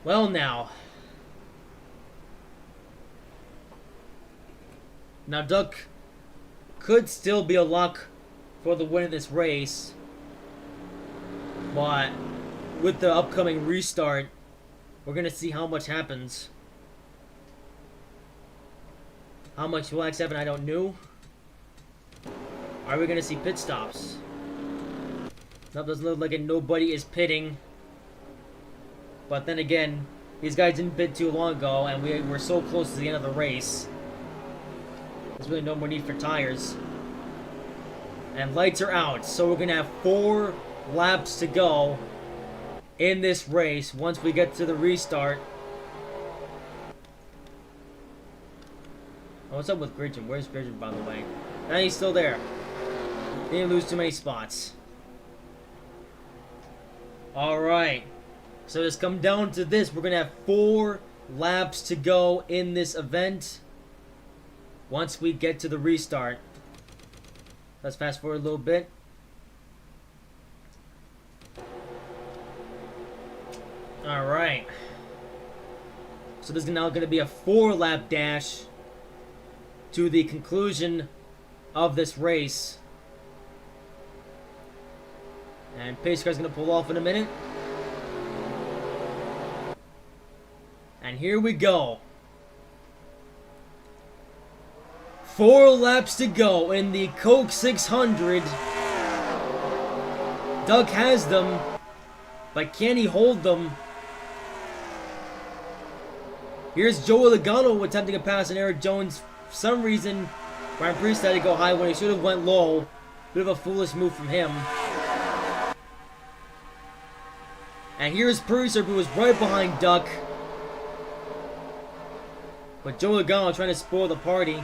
Well, now. Now, Duck could still be a lock for the win of this race. But with the upcoming restart, we're going to see how much happens. How much will actually happen, I don't know. Are we going to see pit stops? Nope, doesn't look like it. Nobody is pitting. But then again, these guys didn't pit too long ago, and we're so close to the end of the race. There's really no more need for tires. And lights are out, so we're going to have 4 laps to go in this race once we get to the restart. Oh, what's up with Gridgen? Where's Gridgen, by the way? And he's still there. Didn't lose too many spots. Alright. So it's come down to this. We're going to have 4 laps to go in this event once we get to the restart. Let's fast forward a little bit. Alright. So this is now going to be a 4-lap dash to the conclusion of this race. And pace car's going to pull off in a minute. And here we go. 4 laps to go in the Coke 600. Doug has them, but can he hold them? Here's Joey Logano attempting a pass on Eric Jones. For some reason, Ryan Preece had to go high when he should have went low. Bit of a foolish move from him. And here's Preece, who was right behind Duck. But Joey Logano trying to spoil the party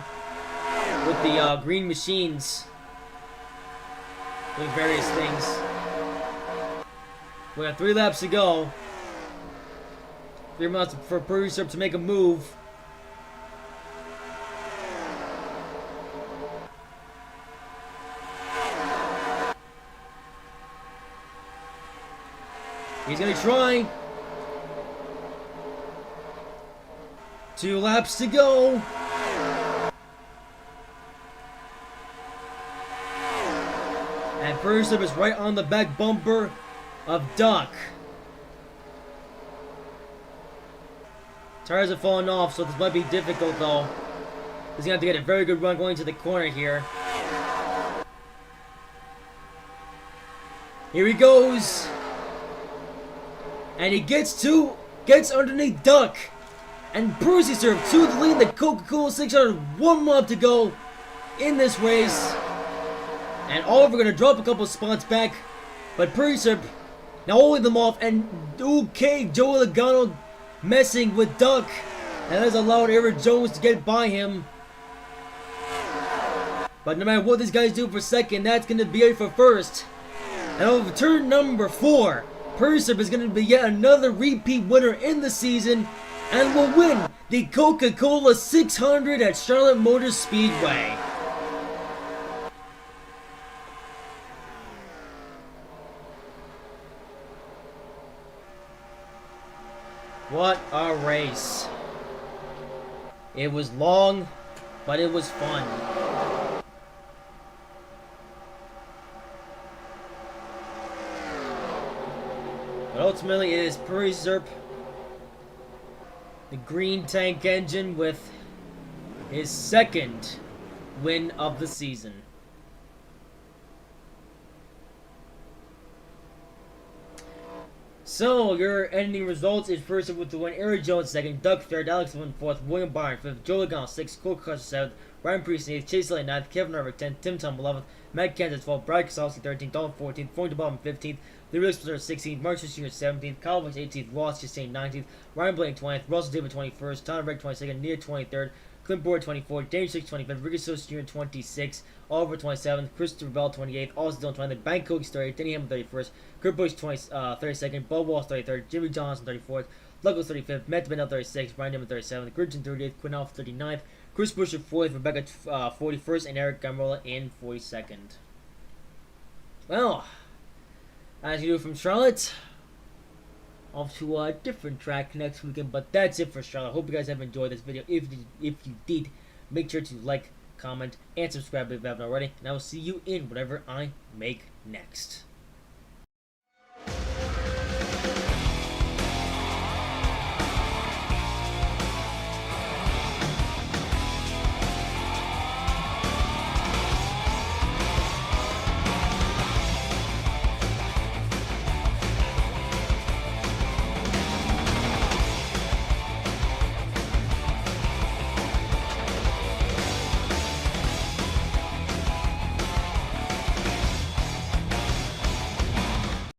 with the green machines. doing various things. We got 3 laps to go. 3 minutes for Purdy to make a move. He's gonna try. 2 laps to go. And Purdy is right on the back bumper of Duck. Tires are falling off, so this might be difficult though. He's gonna have to get a very good run going to the corner here. Here he goes. And he gets underneath Duck. And Brucey served to the lead. The Coca-Cola 600, 1 lap to go in this race. And Oliver gonna drop a couple spots back. But Brucey now holding them off. And okay, Joey Logano messing with Duck. And that has allowed Eric Jones to get by him. But no matter what these guys do for second, that's gonna be it for first. And over turn number 4, Pursup is going to be yet another repeat winner in the season and will win the Coca-Cola 600 at Charlotte Motor Speedway. What a race. It was long, but it was fun. But ultimately, it is Purdy, the green tank engine, with his 2nd win of the season. So, your ending results is Purdy with the win, Eric Jones 2nd, Duck 3rd, Alex Lynn 4th, William Byron 5th, Joe Logano 6th, Cole Custer 7th, Ryan Priest 8th, Chase Lane 9th, Kevin Harvick 10th, Tim Tom 11th, Matt Kansas 12th, Brad Keselowski 13th, Dalton 14th, Floyd DeBalm 15th, Lee Williams 16th, Mark Jr. 17th, Kyle Busch 18th, Ross Chastain 19th, Ryan Blaney 20th, Russell David 21st, Tom Rick 22nd, Nia 23rd, Clint Boyd 24th, Daniel 6 25th, Ricky Sos Jr. 26th, Oliver 27th, Christopher Bell 28th, Austin Dillon 20th, Bank Cookie 30th, Denny Hamlin 31st, Kurt Busch 32nd, Bud Walsh 33rd, Jimmy Johnson 34th, Douglas 35th, Matt Benell 36th, Brian Newman 37th, Gridgen 38th, Quinn Alf 39th, Chris Buescher 4th, Rebecca 41st, and Eric Gamrola in 42nd. Well, as you do from Charlotte, off to a different track next weekend, but that's it for Charlotte. Hope you guys have enjoyed this video. If you did, make sure to like, comment, and subscribe if you haven't already, and I will see you in whatever I make next.